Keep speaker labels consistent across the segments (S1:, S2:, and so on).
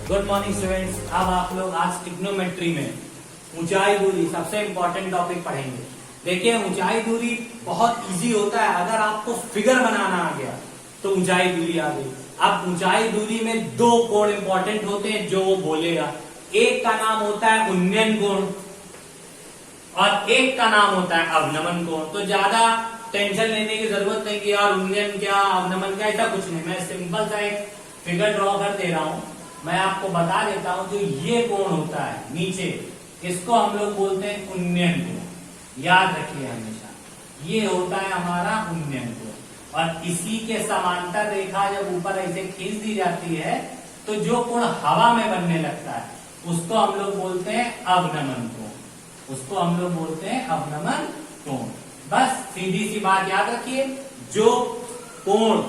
S1: Good morning students. अब आप लोग आज ट्रिग्नोमेट्री में ऊंचाई दूरी सबसे इंपॉर्टेंट टॉपिक पढ़ेंगे। देखिए, ऊंचाई दूरी बहुत इजी होता है। अगर आपको फिगर बनाना आ गया तो ऊंचाई दूरी आ गई। अब ऊंचाई दूरी में दो कोण इंपॉर्टेंट होते हैं जो वो बोलेगा। एक का नाम होता है उन्नयन कोण और एक का नाम होता है अवनमन कोण। तो ज्यादा टेंशन लेने की जरूरत नहीं कि यार उन्नयन क्या अवनमन क्या, ऐसा कुछ नहीं। मैं सिंपल सा एक फिगर ड्रॉ कर दे रहा हूं। मैं आपको बता देता हूं जो ये कोण होता है नीचे, इसको हम लोग बोलते हैं उन्नयन कोण। याद रखिए हमेशा, ये होता है हमारा उन्नयन कोण। और इसी के समांतर रेखा जब ऊपर ऐसे खींच दी जाती है तो जो कोण हवा में बनने लगता है उसको हम लोग बोलते हैं अवनमन कोण। उसको हम लोग बोलते हैं अवनमन कोण। बस सीधी सी बात याद रखिए, जो कोण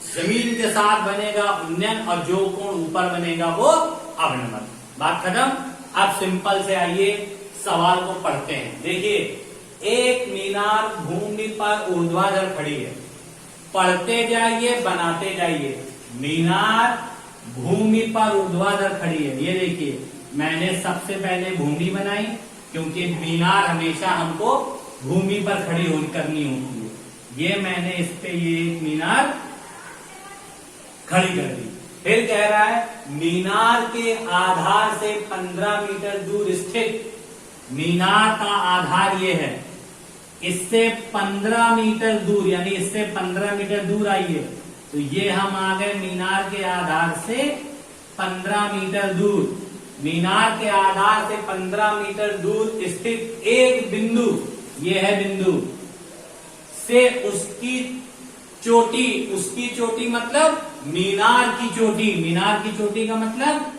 S1: जमीन के साथ बनेगा उन्नयन और जो कोण ऊपर बनेगा वो अवनमन। बात खत्म। अब सिंपल से आइए सवाल को पढ़ते हैं। देखिए, एक मीनार भूमि पर ऊर्ध्वाधर खड़ी है। पढ़ते जाइए, बनाते जाइए। मीनार भूमि पर ऊर्ध्वाधर खड़ी है। ये देखिए, मैंने सबसे पहले भूमि बनाई क्योंकि मीनार हमेशा हमको भूमि पर खड़ी करनी होती है। ये मैंने इस पे ये मीनार खड़ी कर दी। फिर कह रहा है मीनार के आधार से 15 मीटर दूर स्थित, मीनार का आधार ये है, इससे 15 मीटर दूर, यानी इससे 15 मीटर दूर आइए तो ये हम आ गए मीनार के आधार से 15 मीटर दूर। मीनार के आधार से 15 मीटर दूर स्थित एक बिंदु, ये है बिंदु, से उसकी चोटी मतलब मीनार की चोटी। मीनार की चोटी का मतलब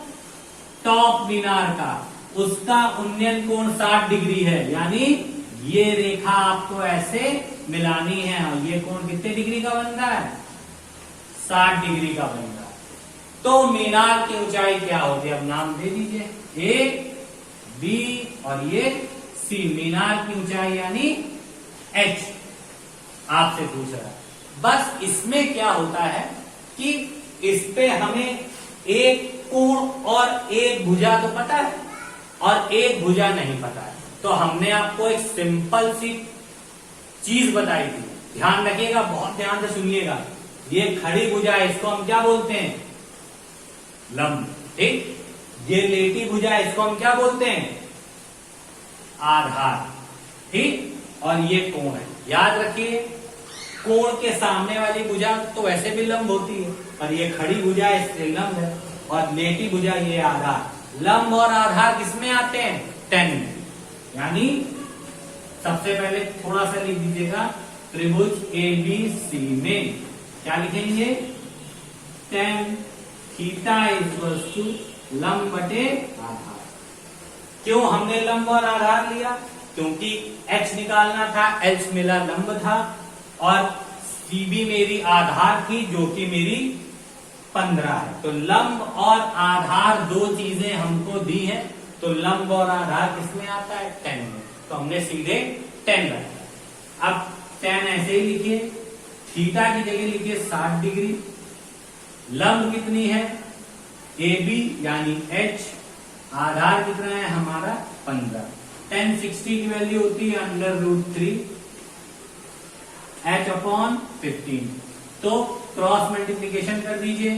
S1: टॉप मीनार का, उसका उन्नयन कोण 60 डिग्री है। यानी ये रेखा आपको ऐसे मिलानी है और ये कोण कितने डिग्री का बन रहा है? 60 डिग्री का बन रहा है। तो मीनार की ऊंचाई क्या होती है? अब नाम दे दीजिए, ए, बी और ये सी। मीनार की ऊंचाई यानी एच आपसे पूछ रहा है। बस इसमें क्या होता है कि इस पे हमें एक कोण और एक भुजा तो पता है और एक भुजा नहीं पता है। तो हमने आपको एक सिंपल सी चीज बताई थी, ध्यान रखिएगा, बहुत ध्यान से सुनिएगा। ये खड़ी भुजा है, इसको हम क्या बोलते हैं? लंब। ठीक। ये लेटी भुजा है, इसको हम क्या बोलते हैं? आधार। ठीक। और ये कोण है। याद रखिए, कोण के सामने वाली भुजा तो वैसे भी लंब होती है और ये खड़ी भुजा इससे लंब है और लेटी भुजा ये आधार। लंब और आधार किसमें आते हैं? टेन में। यानी सबसे पहले थोड़ा सा लिख दीजिएगा, त्रिभुज ABC में क्या लिखेंगे? टेन थीटा इक्वल्स टू लंब बटे आधार। क्यों हमने लंब और आधार लिया? क्योंकि H निकालना था, H मिला लंब था और CB मेरी आधार थी जो कि मेरी 15 है। तो लंब और आधार दो चीजें हमको दी है। तो लंब और आधार किसमें आता है? 10 में। तो हमने सीधे 10 रखा। अब 10 ऐसे ही लिखिए, थीटा की जगह लिखिए 60 डिग्री। लंब कितनी है? AB यानी H। आधार कितना है हमारा? 15। 10 60 की वैल्यू होती है √3 H अपॉन 15। तो क्रॉस मल्टीप्लीकेशन कर दीजिए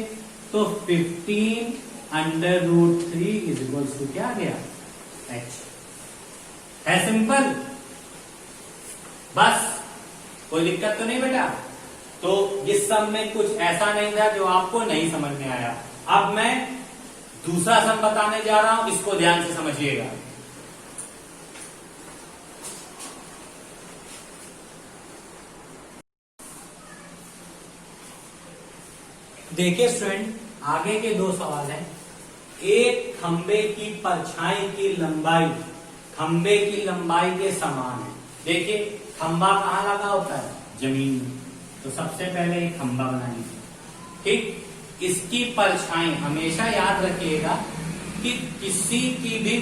S1: तो 15 √3 इज इक्वल्स टू क्या गया? H। है सिंपल। बस, कोई दिक्कत तो नहीं बेटा? तो इस सब में कुछ ऐसा नहीं था जो आपको नहीं समझ में आया। अब मैं दूसरा सम बताने जा रहा हूं, इसको ध्यान से समझिएगा। देखिए स्टूडेंट, आगे के दो सवाल हैं। एक खंबे की परछाई की लंबाई खंबे की लंबाई के समान है। देखिए, खंबा कहाँ लगा होता है? जमीन में। तो सबसे पहले एक खंबा बना लीजिए। ठीक। इसकी परछाई हमेशा याद रखिएगा कि किसी की भी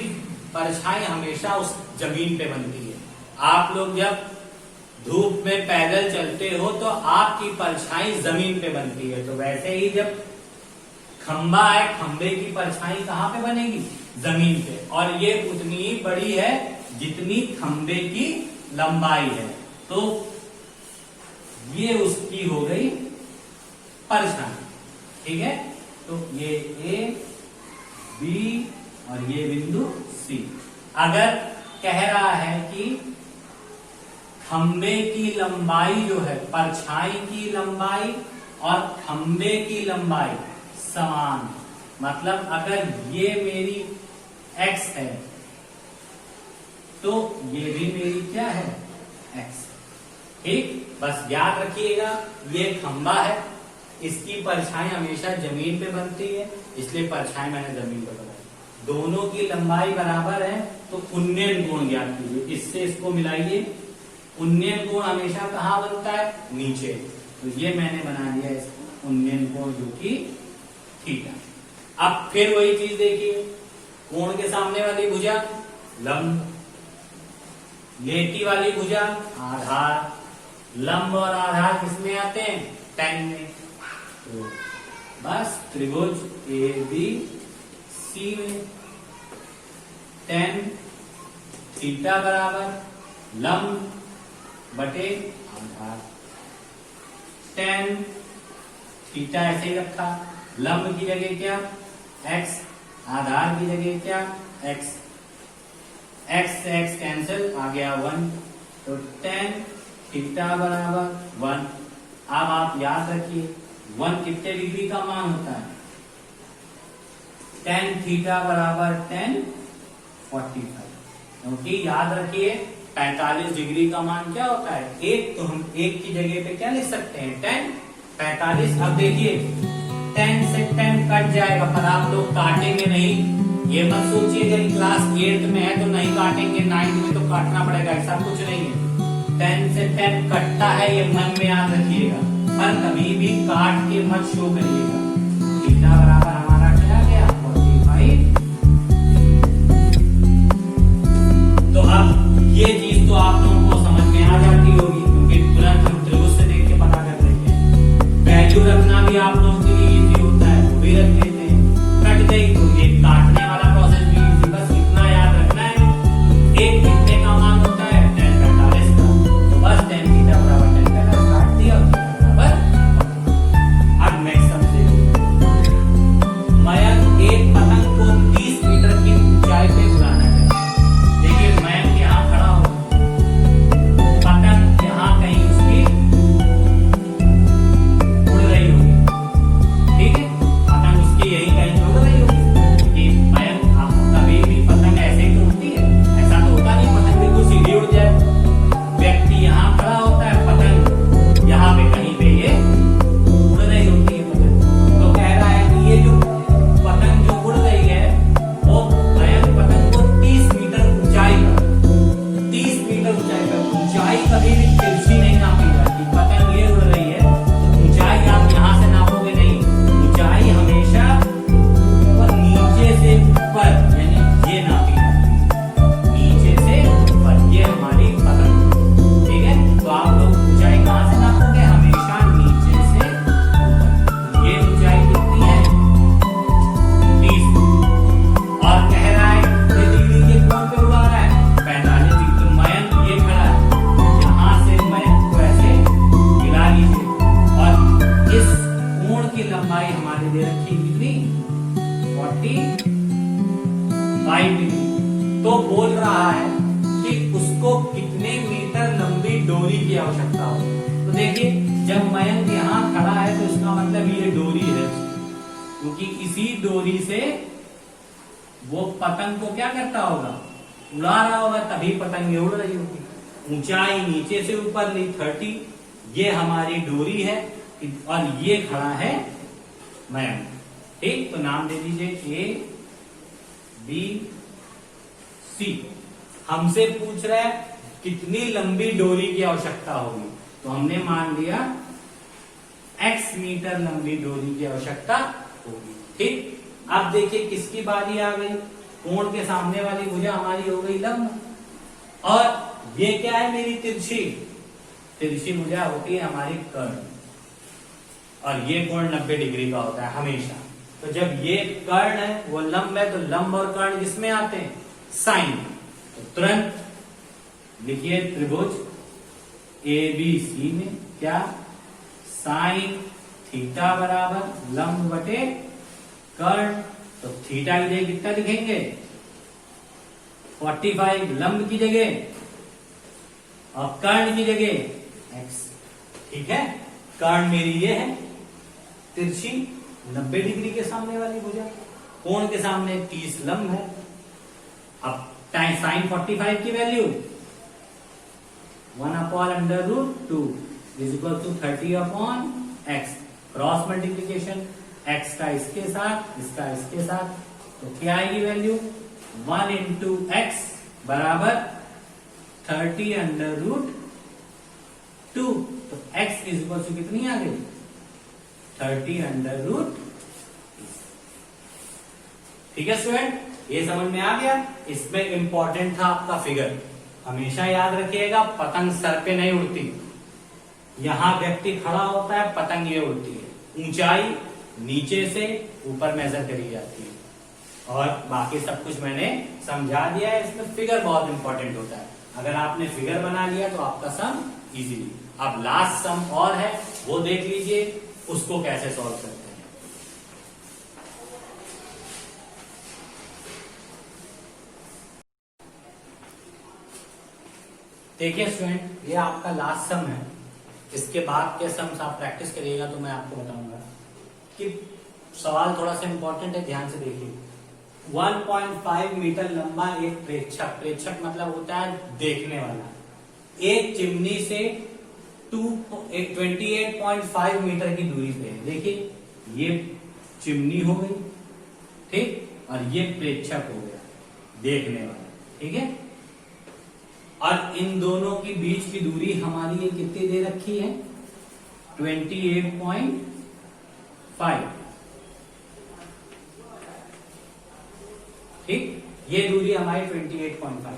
S1: परछाई हमेशा उस जमीन पे बनती है। आप लोग जब धूप में पैदल चलते हो तो आपकी परछाई जमीन पे बनती है, तो वैसे ही जब खंबा है, खंबे की परछाई कहाँ पे बनेगी? जमीन पे। और ये उतनी ही बड़ी है जितनी खंबे की लंबाई है, तो ये उसकी हो गई परछाई। ठीक है, तो ये ए बी और ये बिंदु सी। अगर कह रहा है कि खंबे की लंबाई जो है, परछाई की लंबाई और खंबे की लंबाई समान, मतलब अगर ये मेरी x है तो ये भी मेरी क्या है? x। ठीक, बस याद रखिएगा ये खंबा है, इसकी परछाई हमेशा जमीन पे बनती है, इसलिए परछाई मैंने जमीन पे बनाई। दोनों की लंबाई बराबर है तो उन्नयन कोण ज्ञात कीजिए। इससे इसको मिलाइए, उन्नयन कोण हमेशा कहाँ बनता है? नीचे। तो ये मैंने बना दिया इसको उन्नयन कोण, जो कि थीटा। अब फिर वही चीज देखिए, कोण के सामने वाली भुजा लंब, लेटी वाली भुजा आधार। लंब और आधार किसमें आते हैं? tan में। तो बस त्रिभुज ए बी सी में tan थीटा बराबर लंब बटे आधार। tan थीटा ऐसे ही रखा, लंब की जगह क्या? x, आधार की जगह क्या? x। x से x कैंसिल, आ गया 1, तो tan थीटा बराबर 1। अब आप याद रखिए 1 कितने डिग्री का मान होता है? tan थीटा बराबर tan 45, क्योंकि याद रखिए 45 डिग्री का मान क्या होता है? 1, तो हम 1 की जगह पे क्या लिख सकते हैं? tan 45। अब देखिए 10 से 10 कट जाएगा, पर आप लोग काटेंगे नहीं। ये मत सोचिएगा कि क्लास 8 में है तो नहीं काटेंगे, 9 में तो काटना पड़ेगा, ऐसा कुछ नहीं है। 10 से 10 कटता है, ये मन में याद रखिएगा, पर कभी भी काट के मत शो करिएगा। थीटा बराबर हमारा क्या गया? 45। तो अब ये चीज तो आप लोगों को समझ में आ जाती होगी, क्योंकि तुरंत हम त्रिभुज से देख के पता कर लेते हैं। वैल्यू रखना भी आप लोगों के लिए इजी होता है, वो भी रख लेते हैं। कट गई तो ये काटने वाला प्रोसेस भी इजी, बस इतना याद रखना है। एक कितने का मान होता है? tan 45 का, तो बस tan थीटा बराबर tan 45 काट दिया बराबर। अब नेक्स्ट समझिए, मयंक एक पतंग को 30 मीटर की ऊंचाई पे उड़ाना चाहिए। देखिए मयंक यहाँ खड़ा हो, पतंग यहाँ कहीं उसकी उड़ रही होगी, ठीक है, पतंग उसकी यही कहीं उड़ रही होगी। कि मयंक कभी भी पतंग ऐसे ही तो उड़ती है? ऐसा तो होता नहीं, पतंग बिल्कुल सीधी उड़ जाए। व्यक्ति यहाँ खड़ा होता है, पतंग यहाँ पे कहीं पे ये उड़ रही होती है पतंग। तो कह रहा है कि ये जो पतंग जो उड़ रही है वो मयंक पतंग को 30 मीटर ऊंचाई पर, 30 मीटर ऊंचाई पर, ऊंचाई कभी भी तिरछी नहीं नापी जाती। पतंग ये उड़ रही है तो ऊंचाई आप यहाँ से नापोगे नहीं, ऊंचाई हमेशा ऊपर नीचे से ऊपर, यानी ये नापी जाती है, नीचे से ऊपर। ये हमारी पतंग, ठीक है। तो आप लोग ऊंचाई कहाँ से नापोगे? हमेशा नीचे से ऊपर। ये ऊंचाई कितनी है? 30। और कह रहा है ये डिग्री के कोण पे उड़ा रहा है 45 डिग्री। तो मयंक ये खड़ा है, यहाँ से मयंक को ऐसे हिला लीजिए, और इस कोण की लंबाई हमारी दे रखी कितनी? 45 डिग्री। तो बोल रहा है कि उसको कितने मीटर लंबी डोरी की आवश्यकता हो। तो देखिए जब मयंक यहाँ खड़ा है तो इसका मतलब ये डोरी है, क्योंकि इसी डोरी से वो पतंग को क्या करता होगा? उड़ा रहा होगा, तभी पतंग ये उड़ रही होगी। ऊंचाई नीचे से ऊपर ली 30, ये हमारी डोरी है, और ये खड़ा है मयंक। ठीक, तो नाम दे दीजिए ए बी सी। हमसे पूछ रहा है कितनी लंबी डोरी की आवश्यकता होगी, तो हमने मान लिया x मीटर लंबी डोरी की आवश्यकता होगी। ठीक, अब देखिए किसकी बारी आ गई? कोण के सामने वाली भुजा हमारी हो गई लंब, और ये क्या है? मेरी तिरछी। तिरछी भुजा होती है हमारी कर्ण, और ये कोण 90 डिग्री का होता है हमेशा। तो जब ये कर्ण है वो लंब है, तो लंब और कर्ण किसमें आते हैं? साइन। तो तुरंत लिखिए त्रिभुज ABC में क्या? साइन थीटा बराबर लंब बटे कर्ण। तो थीटा की जगह कितना लिखेंगे? 45 लंब की जगह और कर्ण की जगह x। ठीक है, कर्ण मेरी ये है तिरछी 90 डिग्री के सामने वाली भुजा, कोण के सामने 30 लंब है। अब साइन 45 की value 1/√2 is equal to 30/x। Cross multiplication x का इसके साथ, इसका इसके साथ, तो क्या आएगी वैल्यू? 1 into x बराबर 30/√2। तो x इज इक्वल टू कितनी आ गई? 30/2। ठीक है स्टूडेंट, ये समझ में आ गया। इसमें इंपॉर्टेंट था आपका फिगर। हमेशा याद रखिएगा, पतंग सर पे नहीं उड़ती। यहां व्यक्ति खड़ा होता है, पतंग ये उड़ती है। ऊंचाई नीचे से ऊपर मेजर करी जाती है, और बाकी सब कुछ मैंने समझा दिया है। इसमें फिगर बहुत इंपॉर्टेंट होता है। अगर आपने फिगर बना लिया तो आपका सम इजीली। अब लास्ट सम और है, वो देख लीजिए उसको कैसे सॉल्व करते हैं। देखिए स्टूडेंट, ये आपका लास्ट सम है। इसके बाद के सम्स आप प्रैक्टिस करिएगा तो मैं आपको बताऊंगा कि सवाल थोड़ा सा इंपॉर्टेंट है, ध्यान से देखिए। 1.5 मीटर लंबा एक प्रेक्षक, प्रेक्षक मतलब होता है देखने वाला, एक चिमनी से 28.5 मीटर की दूरी पे है। देखिए ये चिमनी हो गई, ठीक, और ये प्रेक्षक हो गया देखने वाला, ठीक है। और इन दोनों के बीच की दूरी हमारी ये कितनी दे रखी है? 28.5, ठीक, ये दूरी हमारी 28.5 है।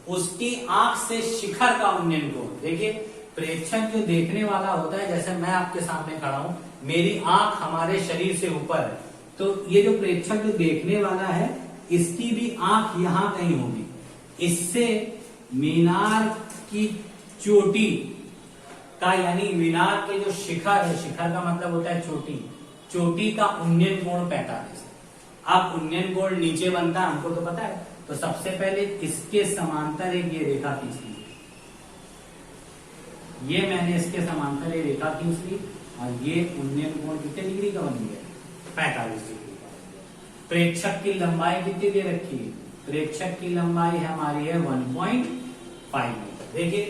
S1: उसकी आंख से शिखर का उन्नयन कोण, देखिए प्रेक्षक जो देखने वाला होता है, जैसे मैं आपके सामने खड़ा हूं, मेरी आंख हमारे शरीर से ऊपर है, तो ये जो प्रेक्षक जो देखने वाला है, इसकी भी आंख यहां कहीं होगी। इससे मीनार की चोटी का, यानी मीनार के जो शिखर है, शिखर का मतलब होता है चोटी, चोटी का उन्नयन कोण 45। अब उन्नयन कोण नीचे बनता है, हमको तो पता है। तो सबसे पहले इसके समांतर एक ये रेखा खींच ली, ये मैंने इसके समांतर एक रेखा खींच ली, और ये उन्नयन कोण कितने डिग्री का बन गया? 45 डिग्री का। प्रेक्षक की लंबाई कितनी दे रखी है? प्रेक्षक की लंबाई हमारी है 1.5 मीटर। देखिए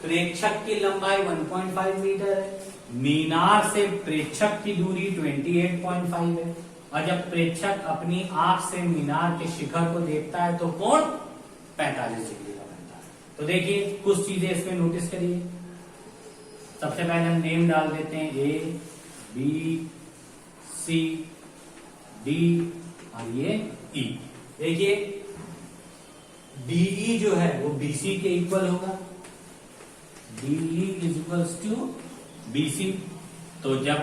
S1: प्रेक्षक की लंबाई 1.5 मीटर है, मीनार से प्रेक्षक की दूरी 28.5 है, और जब प्रेक्षक अपनी आंख से मीनार के शिखर को देखता है तो कोण 45 डिग्री का बनता है। तो देखिए कुछ चीजें इसमें नोटिस करिए। सबसे पहले हम नेम डाल देते हैं, A, B, C, D और ये E। देखिए DE जो है वो BC के इक्वल होगा, DE is equals to BC। तो जब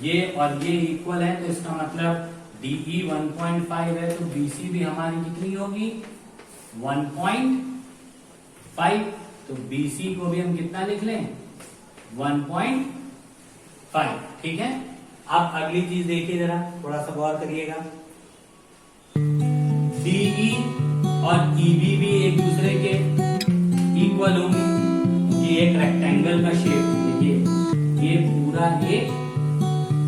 S1: ये और ये इक्वल है तो इसका मतलब DE 1.5 है, तो BC भी हमारी कितनी होगी? 1.5। तो BC को भी हम कितना लिख लें? 1.5, ठीक है। अब अगली चीज देखिए जरा, थोड़ा सा गौर करिएगा। DE और EB भी एक दूसरे के इक्वल होंगे। ये एक रेक्टेंगल का शेप है, देखिए ये पूरा एक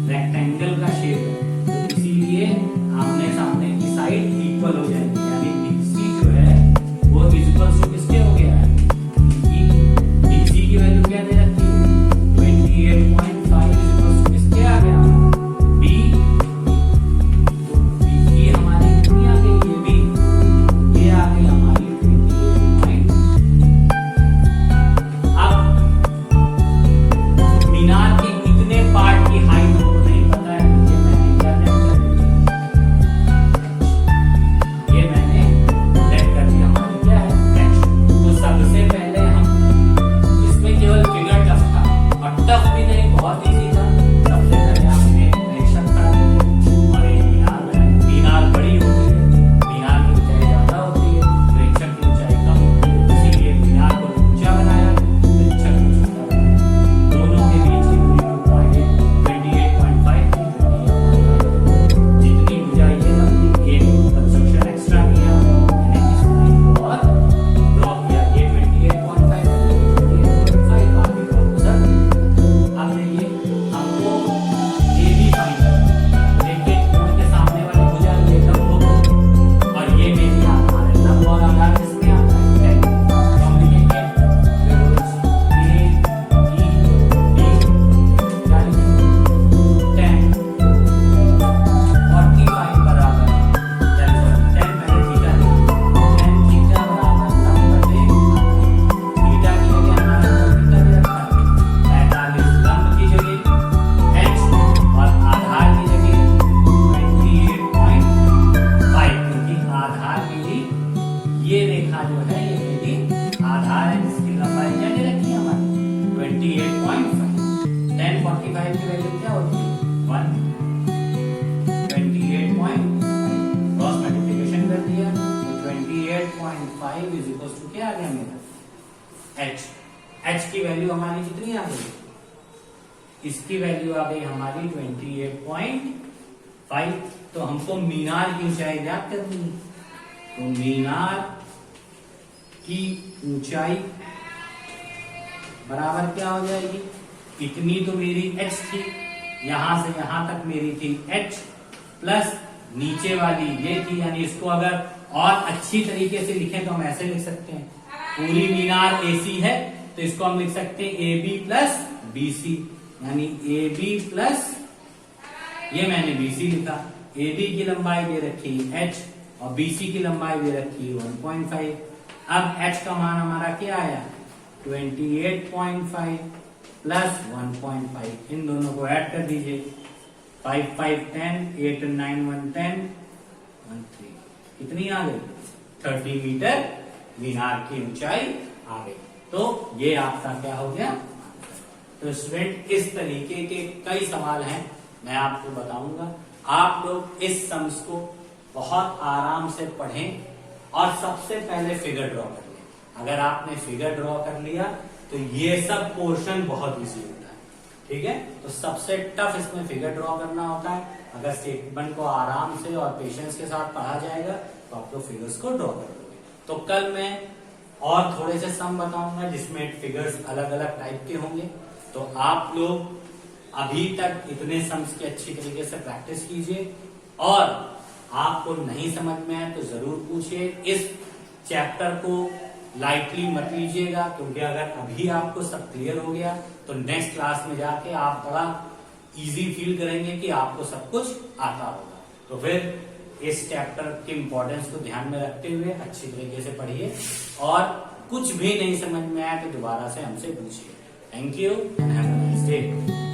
S1: रेक्टेंगल का शेप है, तो इसीलिए आमने सामने की साइड इक्वल हो जाएगी, यानी BC जो है वो इक्वल टू किसके हो गया है? BC की वैल्यू क्या दे रखी है? 28.5 इक्वल टू किसके आ गया? B। तो BE हमारी कितनी आ गई? ये B, ये आ गई हमारी 28. अब मीनार के इतने पार्ट की हाइट हमको नहीं पता है, मैंने वैल्यू हमारी कितनी आ गई, इसकी वैल्यू आ गई हमारी 28.5। तो हमको मीनार की ऊंचाई ज्ञात करनी है। तो मीनार की ऊंचाई बराबर क्या हो जाएगी, इतनी तो मेरी h थी, यहां से यहां तक मेरी थी h प्लस नीचे वाली ये थी, यानी इसको अगर और अच्छी तरीके से लिखें तो हम ऐसे लिख सकते हैं, पूरी मीनार AC है तो इसको हम लिख सकते हैं AB प्लस BC, यानी AB प्लस, ये मैंने BC लिखा, AB की लंबाई दे रखी है h और BC की लंबाई दे रखी है 1.5। अब h का मान हमारा क्या आया, 28.5 प्लस 1.5, इन दोनों को ऐड कर दीजिए, 5 5 10, 8 9 1 10, 1 3, कितनी आ गई, 30 मीटर मीनार की ऊंचाई आ गई। तो ये आपका क्या हो गया। तो स्टूडेंट इस तरीके के कई सवाल हैं, मैं आपको बताऊंगा। आप लोग इस सम्स को बहुत आराम से पढ़ें और सबसे पहले फिगर ड्रॉ कर लें। अगर आपने फिगर ड्रॉ कर लिया तो ये सब पोर्शन बहुत इजी होता है, ठीक है। तो सबसे टफ इसमें फिगर ड्रॉ करना होता है। अगर स्टेटमेंट को आराम से और पेशेंस के साथ पढ़ा जाएगा तो आप लोग फिगर्स को ड्रॉ कर लोगे। तो कल मैं और थोड़े से सम बताऊंगा जिसमें फिगर्स अलग अलग टाइप के होंगे। तो आप लोग अभी तक इतने सम्स की अच्छी तरीके से प्रैक्टिस कीजिए, और आपको नहीं समझ में आए तो जरूर पूछिए। इस चैप्टर को लाइटली मत लीजिएगा, क्योंकि अगर अभी आपको सब क्लियर हो गया तो नेक्स्ट क्लास में जाके आप बड़ा इजी फील करेंगे कि आपको सब कुछ आता होगा। तो फिर इस चैप्टर के इंपॉर्टेंस को ध्यान में रखते हुए अच्छी तरीके से पढ़िए, और कुछ भी नहीं समझ में आया तो दोबारा से हमसे पूछिए। Thank you and have a nice day.